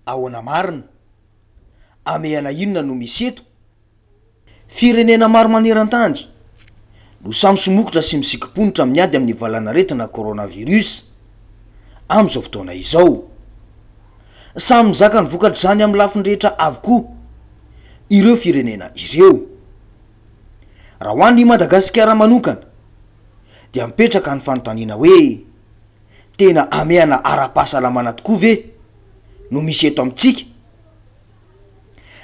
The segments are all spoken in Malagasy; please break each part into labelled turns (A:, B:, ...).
A: Ahoana Marina, Hamehana Inona no misy eto? Firenena maro maneran-tany no samy somokotra sy misikim-ponitra miady amin'ny valanaretina coronavirus amin'izao fotoana izao. Samy mizaka ny vokatra zany amin'ny lafiny rehetra avokoa ireo firenena ireo. Raha ho an'ny Madagasikara manokana dia mipetraka ny fanontaniana hoe tena hamehana ara-pahasalamana tokoa ve no misy eto amintsika?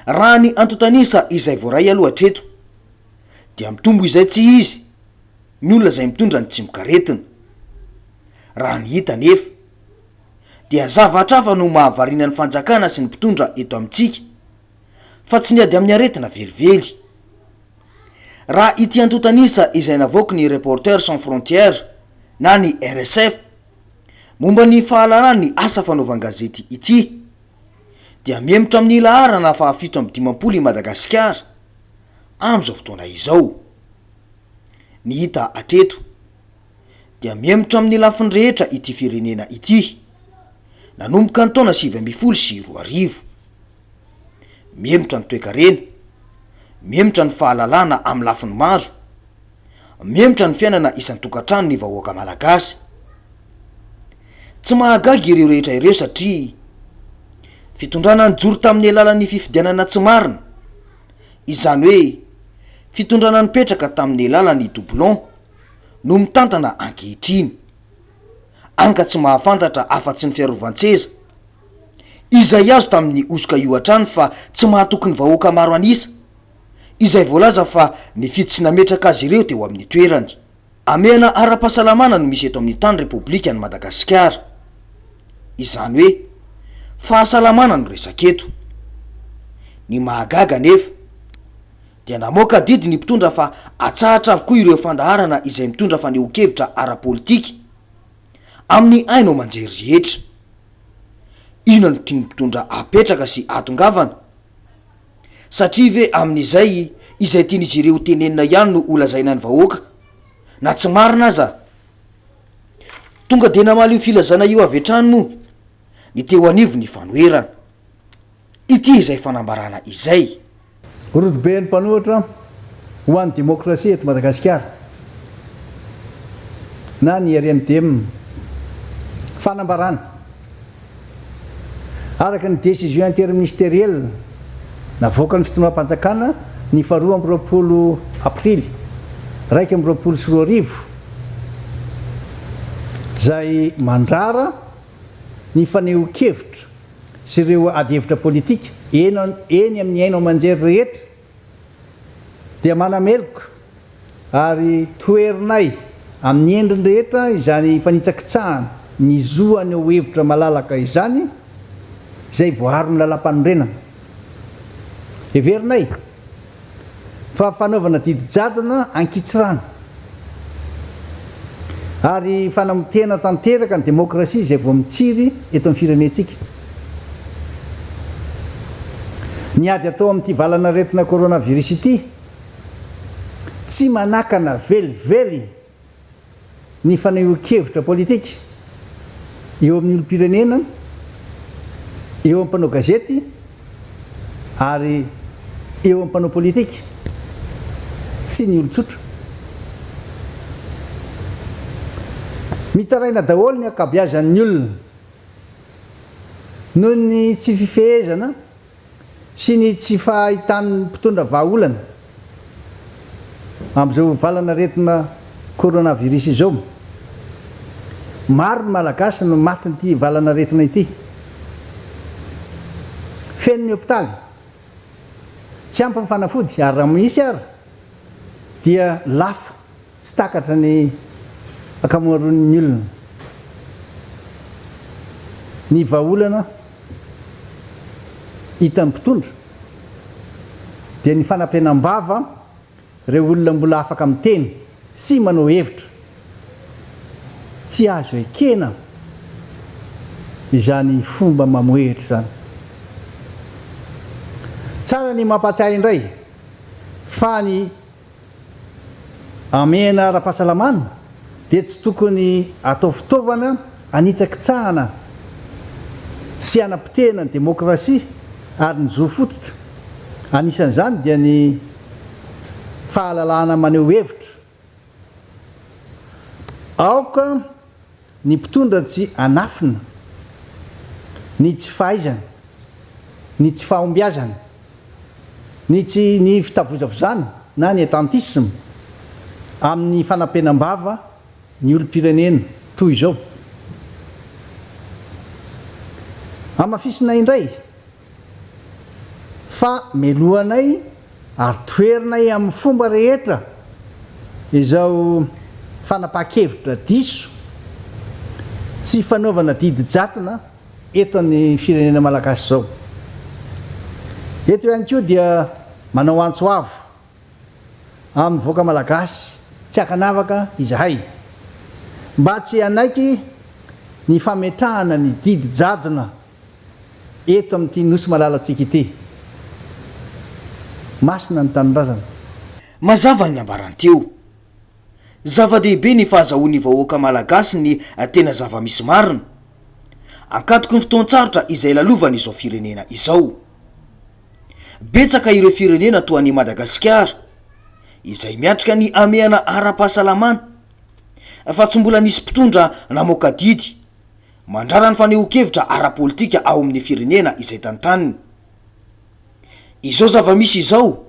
A: Raha ny antotanisa izay voaray aloha hatreto dia mitombo izay tsy izy ny olona izay mitondra ny tsimikaretina. Raha ny hita nefa dia zavatra hafa no mahavarina ny fanjakana sy ny mpitondra eto amintsika fa tsy niady amin'ny aretina velively. Raha ity antotanisa izay navoaka ny Reporters sans frontières na ny RSF momba ny fahalalany asa fanaovan-gazety ity dia mihemotra amin'ny laharana fa 750 i Madagasikara amin'izao fotoana izao. Ny hita hatreto dia mihemotra amin'ny lafiny rehetra ity firenena ity nanomboka ny taona 2022. Mihemotra ny toe-karena, mihemotra ny fahalalana amin'ny lafiny maro, mihemotra ny fiainana isan-tokantrano ny vahoaka malagasy. Tsy mahagaga ireo rehetra ireo satria fitondrana ny joro tamin'ny alalan'ny fifidianana tsy marina, izany hoe fitondrana nipetraka tamin'ny alalan'ny doublon no mitantana ankehitriny. Anka tsy mahafantatra afa-tsy ny fiarovan-tseza izay azo tamin'ny osoka io hatrany fa tsy mahatoky ny vahoaka maro anisa izay voalaza fa nifidy sy nametraka azy ireo teo amin'ny toerany. Hamehana ara-pahasalamana no misy eto amin'ny tany Repoblikan'i Madagasikara, izany hoe fahasalamana no resaketo. Ny mahagaga nefa dia namoaka didy ny mpitondra fa atsahatra avokoa ireo fandaharana izay mitondra fanehoan-kevitra ara-politika amin'ny aino manjery rehetra. Inona no tiany mpitondra apetraka sy atongavana satria ve amin'izay izay tian'izy ireo tenenina ihany no olazaina ny vahoaka na tsy marina aza? Tonga de namaly io filazana io avy hatrany moa ny teo anivo ny fanoherana ity izay fanambarana izay.
B: Rodobe ny mpanohatra ho an'ny demokrasia eto Madagasikara na ny RMDM fanambarana araka ny décision interministérielle navoaka ny fitondram-panjakana ny 2 aprily 2022 zay mandrara ny fanehoan-kevitra sy ireo ady hevitra politika eny amin'ny aino aman-jery rehetra dia manameloko ary toerinay amin'ny endriny rehetra izany fanitsakitsahana ny zoany ho hevitra malalaka izany izay voaro ny lalam-panorenana. Heverinay fa fanaovana didy jadona ankitsirana ary fanamotena tanteraka ny demokrasia izay vao mitsiry eto amin'ny firenentsika. Niady atao amin'ity valanaretina coronavirus ity tsy manakana velively ny fanehoan-kevitra politika eo amin'ny olom-pirenena, eo amin'ny mpanao gazety ary eo amin'ny mpanao politika sy ny olon-tsotra. Mitaraina daholo ny ankabeazan'ny olona noho ny tsy fifehezana sy ny tsy fahitan'ny mpitondra vahaolana amin'izao valanaretina coronavirus izao. Maro ny malagasy no matin'ity valanaretina ity. Feno ny hopitaly, tsy ampy ny fanafody ary raha misy ary dia lafo tsy takatra ny akamaroan'ny olona. Ny vahaolana hitan'ny mpitondra dia ny fanampenam-bava ireo olona mbola afaka miteny sy manao hevitra tsy azo ekena izany fomba mamoehitra zany. Tsara ny mampatsiahy indray fa ny hamehana ara-pahasalamana dia tsy tokony atao fitaovana anitsakitsahana sy anam-pitehana ny demokrasia ary ny zo fototra. Anisan'izany dia ny fahalalahana maneho hevitra. Aoka ny mpitondra tsy anafina, ny tsy fahaizana, ny tsy fahombiazana, ny fitavozavozana na ny etantisme amin'ny fanampenam-bava ny olom-pirenena toy izao. Amafisinay indray fa melohanay ary toerinay amin'ny fomba rehetra izao fanapaha-kevitra diso sy fanaovana didy jatona eto amin'ny firenena malagasy zao. Eto ihany koa dia manao antsoavo amin'ny voaka malagasy tsy hakanavaka izahay mba tsy anaiky ny fametrahana ny didy jadona eto amin'ity nosy malalatsika ity. Masina ny tanindrazana.
A: Mazava ny nambaranteo. Zava-dehibe ny fahazahoan'ny vahoaka malagasy ny tena zava-misy marina. Ankatoko ny fotoan-tsarotra izay lalovana izao firenena izao. Betsaka ireo firenena toa ny Madagasikara izay miatrika ny Hamehana ara-pahasalamana fa tsy mbola nisy mpitondra namoaka didy mandrara ny fanehoan-kevitra ara-politika ao amin'ny firenena izay tantaniny. Izao zava-misy izao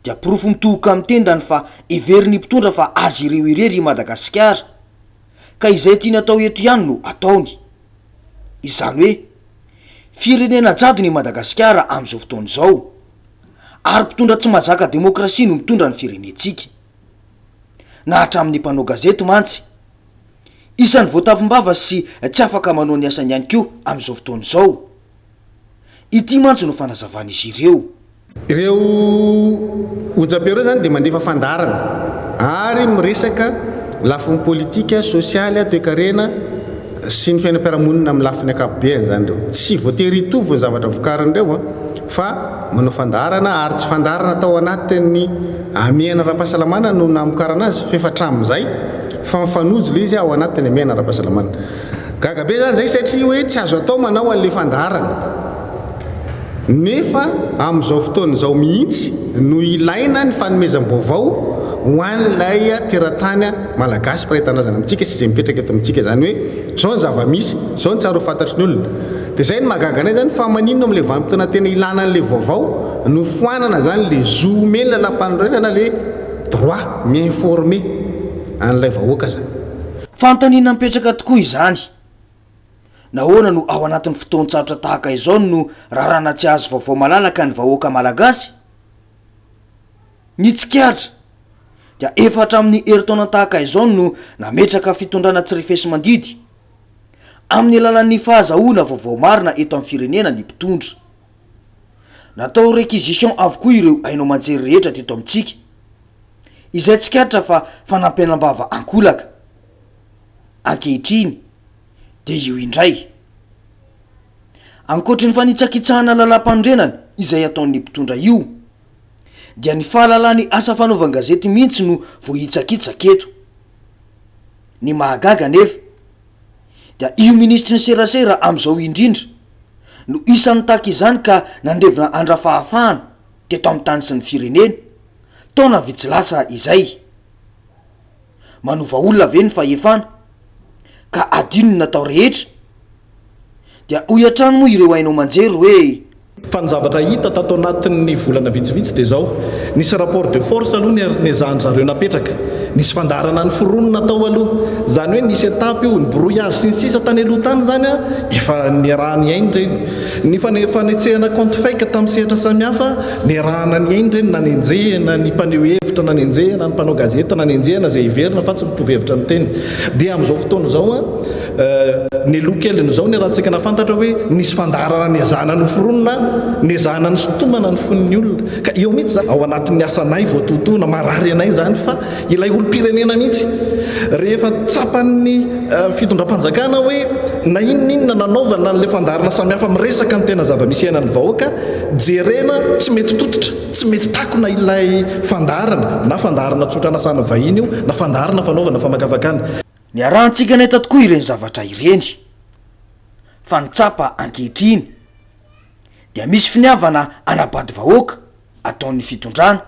A: dia pirofo mitohoka amin'ny tendany fa iverin'ny mpitondra fa azy ireo irery i Madagasikara ka izay tiany atao eto ihany no ataony. Izany hoe firenena jado ny Madagasikara amin'izao fotoana izao ary mpitondra tsy mazaka demokrasia no mitondra ny firenentsika. Na hatramin'ny mpanao gazety mantsy isan'ny voatapim-bava sy tsy afaka manao ny asany ihany koa amin'izao fotoana izao. Ity mantsy no fanazavan'izy ireo.
C: Ireo ojam-peo zany dia mandefa fandarana ary miresaka lafiny politika, sosialy, toe-karena sy ny fiainam-piarahamonina amin'ny lafiny ankapobeny zany reo. Tsy voatery hitovy ny zavatra vokarin'ireo fa manao fandarana ary tsy fandarana tao anatin'ny Hamehana ara-pahasalamana no namokarana azy fa efa hatramin'izay fa mifanojo le izy ao anatin'ny Hamehana ara-pahasalamana. Gaga be zany zay satria hoe tsy azo atao manao an'le fandarana. Nefa amin'izao fotoana izao mihitsy no ilaina ny fanomezam-baovao ho an'ilay teratany malagasy mpiray-tanindrazana amintsika sy izay mipetraka eto amintsika zany hoe zao ny zava-misy, zao ny tsara ho fantatry ny olona. Dia izay ny mahagaga anay zany fa maninona amin'ilay vanim-potoana tena ilana an'ilay vaovao no foanana zany le zoomena lampanondrena le droit mi-informer an'ilay vahoaka zany.
A: Fanontaniana mipetraka tokoa izany. Nahoana no ao anatin'ny fotoan-tsarotra tahaka izao no rarana tsy azo vaovao malalaka ny vahoaka malagasy? Ny tsikaritra dia efa hatramin'ny heritaona tahaka izao no nametraka fitondrana tsirifesy mandidy amin'ny alalan'ny fahazahoana vaovao marina eto amin'ny firenena ny mpitondra. Natao réquisition avokoa ireo haino manjery rehetra teto amintsika izay tsikaritra fa fanampenam-bava ankolaka. Ankehitriny dia io indray. Ankoatry ny fanitsakitsahana lalam-pandrenana izay ataon'ny mpitondra io dia ny fahalalany asa fanaovan-gazety mihitsy no vohitsakitsaka eto. Ny mahagaga nefa dia io ministry ny serasera amin'izao indrindra no isan'ny tahaka izany ka nandevina andrafahafahana teto amin'ny tany sy ny firenena taona vitsy lasa izay. Manova olona ve ny fahefana ka adino ny natao rehetra dia hoy hatrany moa ireo hainao manjery hoe
D: fa ny zavatra hita tato anatin'ny volana vitsivitsy dia zao nisy rapport de force aloha ny ezahany zareo napetraka, nisy fandarana ny fironona tao aloha zany hoe nisy etapy io ny brouillage sy ny sisa tany aloha tany zany efa niarahany ainy reny ny fanetsehana compte fake tamin'ny sehatra samihafa niarahana ny ainy reny na nenjehana ny mpaneo hevitra na nenjehana ny mpanao gazeta na nenjehana zay iverina fa tsy mitovy hevitra ny teny. Dia amin'izao fotoana zao ny lokeliny zao ny rahantsika nafantatra hoe nisy fandarana ny ezahana ny fironona, ny ezahana ny sotomana ny fon'ny olona ka eo mihitsy zany ao anatin'ny asanay voatotoana marary anay zany fa ilay olom-pirenena mihitsy rehefa tsapan'ny fitondram-panjakana hoe na inona nanaovana n'le fandarana samihafa miresaka ny tena zava-misy ainan'ny vahoaka jerena tsy mety tototra, tsy mety takona ilay fandarana na fandarana tsotra nasana vahiny io na fandarana fanaovana famakafakana.
A: Ny arahantsika nay tatokoa ireny zavatra ireny fa nitsapa ankehitriny dia misy finiavana anabady vahoaka ataon'ny fitondrana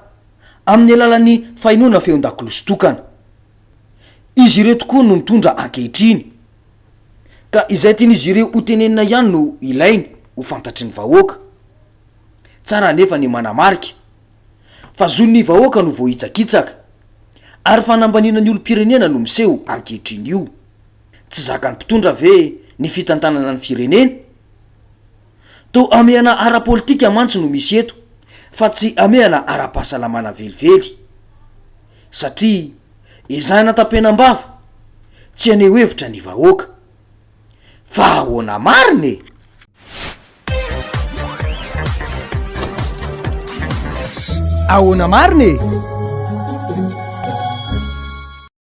A: amin'ny alalan'ny fahinona feon-dakolositokana. Izy ireo tokoa no mitondra ankehitriny ka izay tian'izy ireo ho tenenina ihany no ilainy ho fantatry ny vahoaka. Tsara nefa ny manamarika fa zon'ny vahoaka no vohitsakitsaka ary fanambanina ny olom-pirenena no miseho ankehitriny io. Tsy zakany mpitondra ve ny fitantanana ny firenena? To amehana ara-politika mantsy no misy eto fa tsy amehana ara-pahasalamana velively satria ezahana tampenam-bava tsy aneho hevitra ny vahoaka. Fa ahoana marina e!
E: Ahoana marina e!